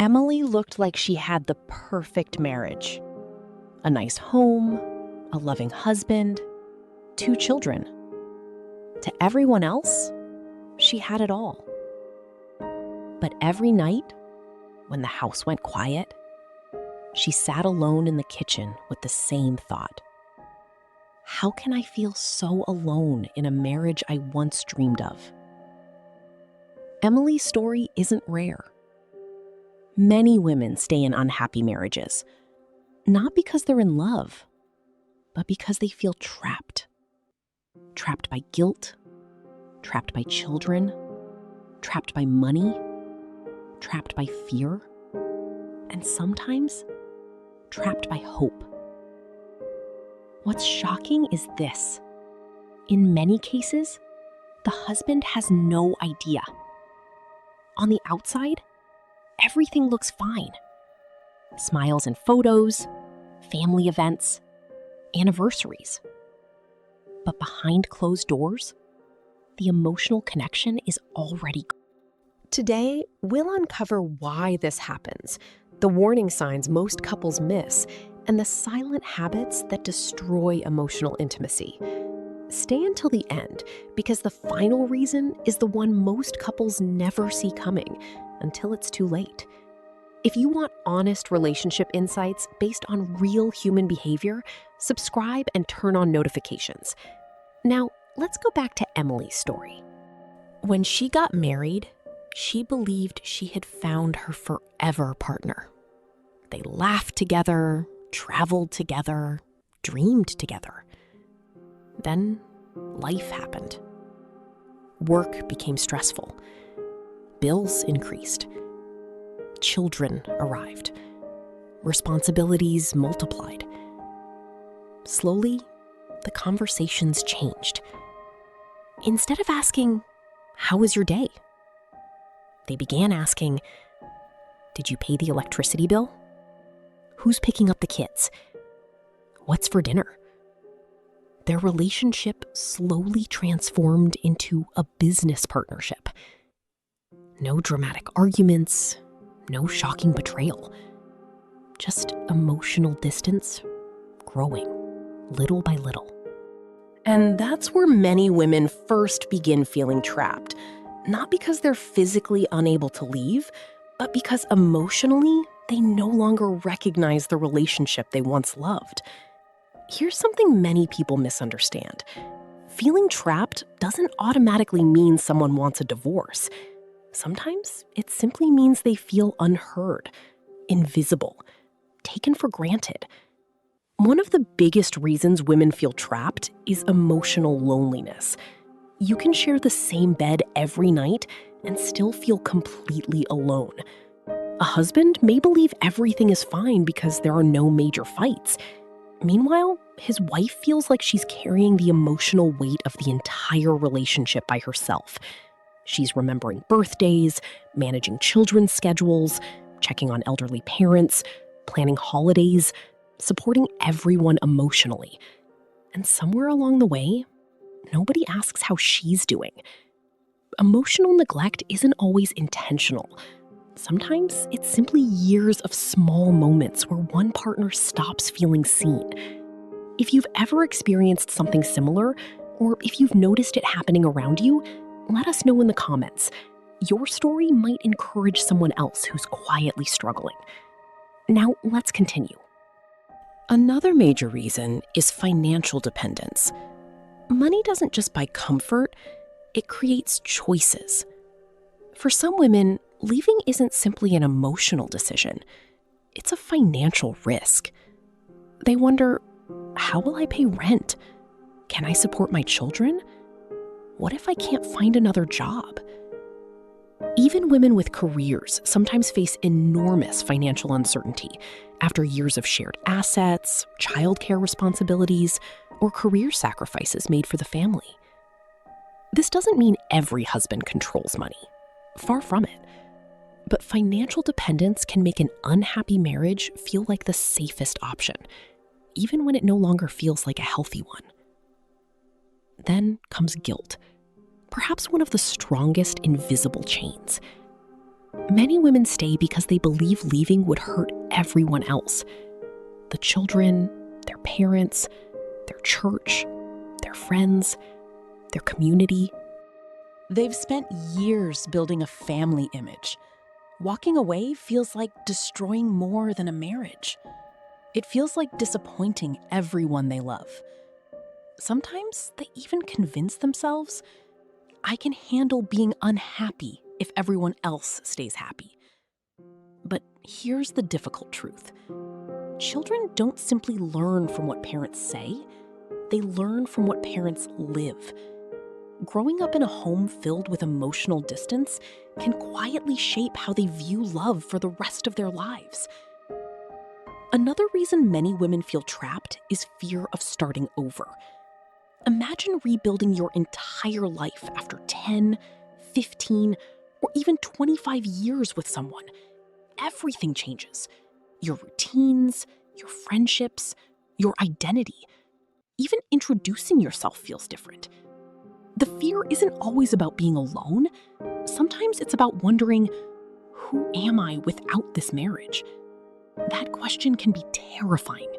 Emily looked like she had the perfect marriage. A nice home, a loving husband, 2 children. To everyone else, she had it all. But every night, when the house went quiet, she sat alone in the kitchen with the same thought. How can I feel so alone in a marriage I once dreamed of? Emily's story isn't rare. Many women stay in unhappy marriages, not because they're in love, but because they feel trapped. Trapped by guilt, trapped by children, trapped by money, trapped by fear, and sometimes trapped by hope. What's shocking is this. In many cases, the husband has no idea. On the outside, everything looks fine. Smiles in photos, family events, anniversaries. But behind closed doors, the emotional connection is already gone. Today, we'll uncover why this happens, the warning signs most couples miss, and the silent habits that destroy emotional intimacy. Stay until the end, because the final reason is the one most couples never see coming until it's too late. If you want honest relationship insights based on real human behavior, subscribe and turn on notifications. Now, let's go back to Emily's story. When she got married, she believed she had found her forever partner. They laughed together, traveled together, dreamed together. Then life happened. Work became stressful. Bills increased. Children arrived. Responsibilities multiplied. Slowly, the conversations changed. Instead of asking, "How was your day?" they began asking, "Did you pay the electricity bill? Who's picking up the kids? What's for dinner?" Their relationship slowly transformed into a business partnership. No dramatic arguments, no shocking betrayal. Just emotional distance growing little by little. And that's where many women first begin feeling trapped, not because they're physically unable to leave, but because emotionally they no longer recognize the relationship they once loved. Here's something many people misunderstand. Feeling trapped doesn't automatically mean someone wants a divorce. Sometimes it simply means they feel unheard, invisible, taken for granted. One of the biggest reasons women feel trapped is emotional loneliness. You can share the same bed every night and still feel completely alone. A husband may believe everything is fine because there are no major fights. Meanwhile, his wife feels like she's carrying the emotional weight of the entire relationship by herself. She's remembering birthdays, managing children's schedules, checking on elderly parents, planning holidays, supporting everyone emotionally. And somewhere along the way, nobody asks how she's doing. Emotional neglect isn't always intentional. Sometimes it's simply years of small moments where one partner stops feeling seen. If you've ever experienced something similar, or if you've noticed it happening around you, let us know in the comments. Your story might encourage someone else who's quietly struggling. Now, let's continue. Another major reason is financial dependence. Money doesn't just buy comfort, it creates choices. For some women, leaving isn't simply an emotional decision. It's a financial risk. They wonder, how will I pay rent? Can I support my children? What if I can't find another job? Even women with careers sometimes face enormous financial uncertainty after years of shared assets, childcare responsibilities, or career sacrifices made for the family. This doesn't mean every husband controls money. Far from it. But financial dependence can make an unhappy marriage feel like the safest option, even when it no longer feels like a healthy one. Then comes guilt, perhaps one of the strongest invisible chains. Many women stay because they believe leaving would hurt everyone else. The children, their parents, their church, their friends, their community. They've spent years building a family image. Walking away feels like destroying more than a marriage. It feels like disappointing everyone they love. Sometimes they even convince themselves, I can handle being unhappy if everyone else stays happy. But here's the difficult truth. Children don't simply learn from what parents say, they learn from what parents live. Growing up in a home filled with emotional distance can quietly shape how they view love for the rest of their lives. Another reason many women feel trapped is fear of starting over. Imagine rebuilding your entire life after 10, 15, or even 25 years with someone. Everything changes. Your routines, your friendships, your identity. Even introducing yourself feels different. The fear isn't always about being alone. Sometimes it's about wondering, who am I without this marriage? That question can be terrifying,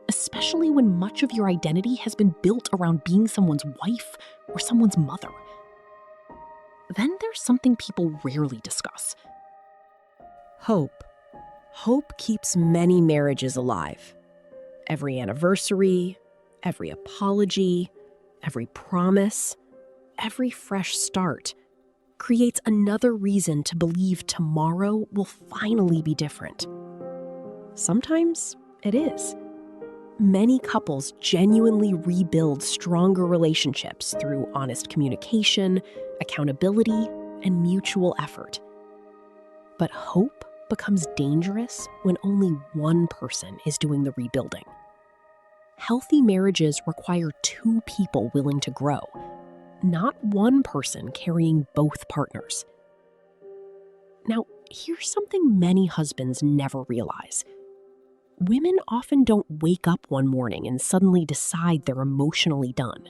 especially when much of your identity has been built around being someone's wife or someone's mother. Then there's something people rarely discuss. Hope. Hope keeps many marriages alive. Every anniversary, every apology, every promise, every fresh start creates another reason to believe tomorrow will finally be different. Sometimes it is. Many couples genuinely rebuild stronger relationships through honest communication, accountability, and mutual effort. But hope becomes dangerous when only one person is doing the rebuilding. Healthy marriages require two people willing to grow, not one person carrying both partners. Now, here's something many husbands never realize. Women often don't wake up one morning and suddenly decide they're emotionally done.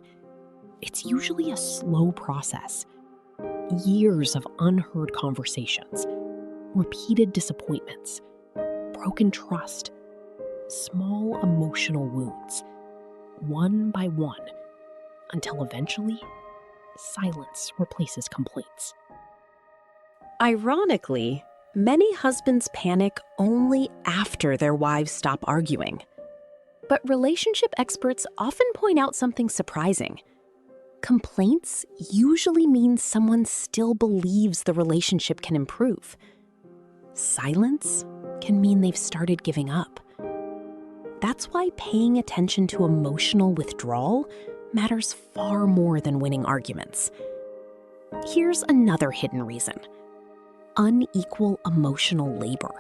It's usually a slow process. Years of unheard conversations, repeated disappointments, broken trust, small emotional wounds, one by one, until eventually, silence replaces complaints. Ironically, many husbands panic only after their wives stop arguing. But relationship experts often point out something surprising. Complaints usually mean someone still believes the relationship can improve. Silence can mean they've started giving up. That's why paying attention to emotional withdrawal matters far more than winning arguments. Here's another hidden reason. Unequal emotional labor.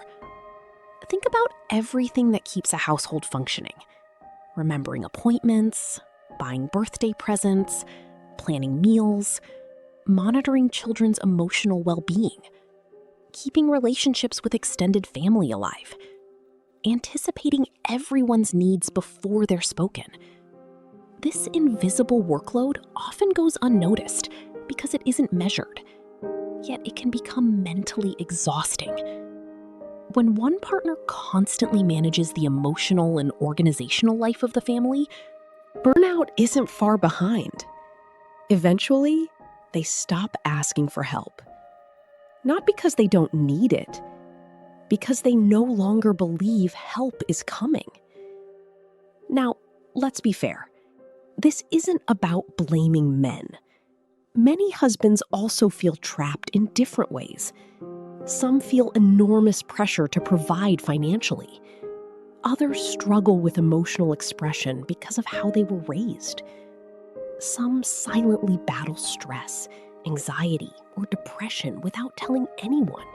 Think about everything that keeps a household functioning. Remembering appointments, buying birthday presents, planning meals, monitoring children's emotional well-being, keeping relationships with extended family alive, anticipating everyone's needs before they're spoken. This invisible workload often goes unnoticed because it isn't measured. Yet it can become mentally exhausting. When one partner constantly manages the emotional and organizational life of the family, Burnout isn't far behind. Eventually, they stop asking for help. Not because they don't need it, because they no longer believe help is coming. Now, let's be fair. This isn't about blaming men. Many husbands also feel trapped in different ways. Some feel enormous pressure to provide financially. Others struggle with emotional expression because of how they were raised. Some silently battle stress, anxiety, or depression without telling anyone.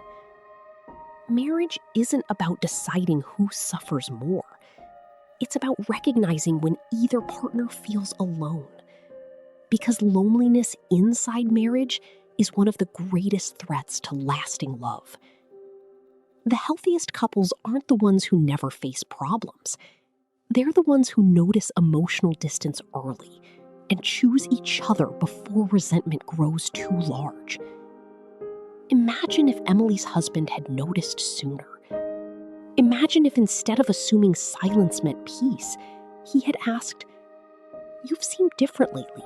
Marriage isn't about deciding who suffers more. It's about recognizing when either partner feels alone. Because loneliness inside marriage is one of the greatest threats to lasting love. The healthiest couples aren't the ones who never face problems. They're the ones who notice emotional distance early and choose each other before resentment grows too large. Imagine if Emily's husband had noticed sooner. Imagine if instead of assuming silence meant peace, he had asked, "You've seemed different lately.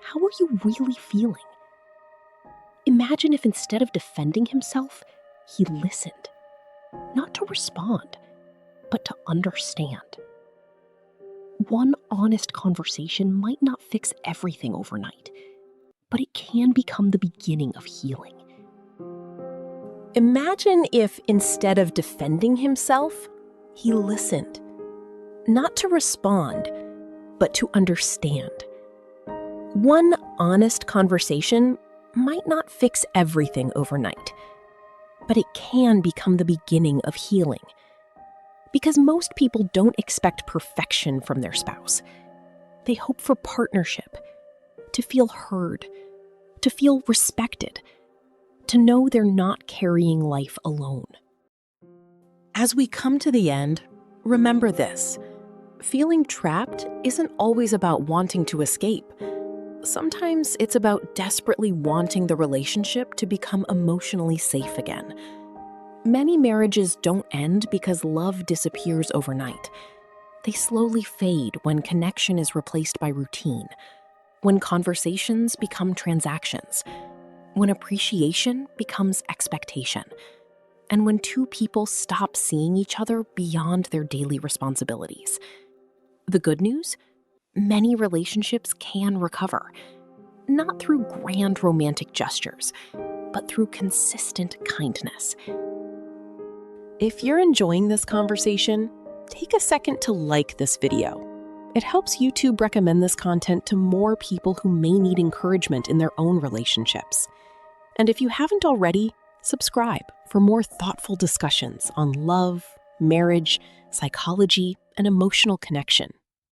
How are you really feeling?" Imagine if instead of defending himself, he listened. Not to respond, but to understand. One honest conversation might not fix everything overnight, but it can become the beginning of healing. Imagine if instead of defending himself, he listened. Not to respond, but to understand. One honest conversation might not fix everything overnight, but it can become the beginning of healing. Because most people don't expect perfection from their spouse. They hope for partnership, to feel heard, to feel respected, to know they're not carrying life alone. As we come to the end, remember this. Feeling trapped isn't always about wanting to escape. Sometimes it's about desperately wanting the relationship to become emotionally safe again. Many marriages don't end because love disappears overnight. They slowly fade when connection is replaced by routine, when conversations become transactions, when appreciation becomes expectation, and when two people stop seeing each other beyond their daily responsibilities. The good news? Many relationships can recover, not through grand romantic gestures, but through consistent kindness. If you're enjoying this conversation, take a second to like this video. It helps YouTube recommend this content to more people who may need encouragement in their own relationships. And if you haven't already, subscribe for more thoughtful discussions on love, marriage, psychology, and emotional connection.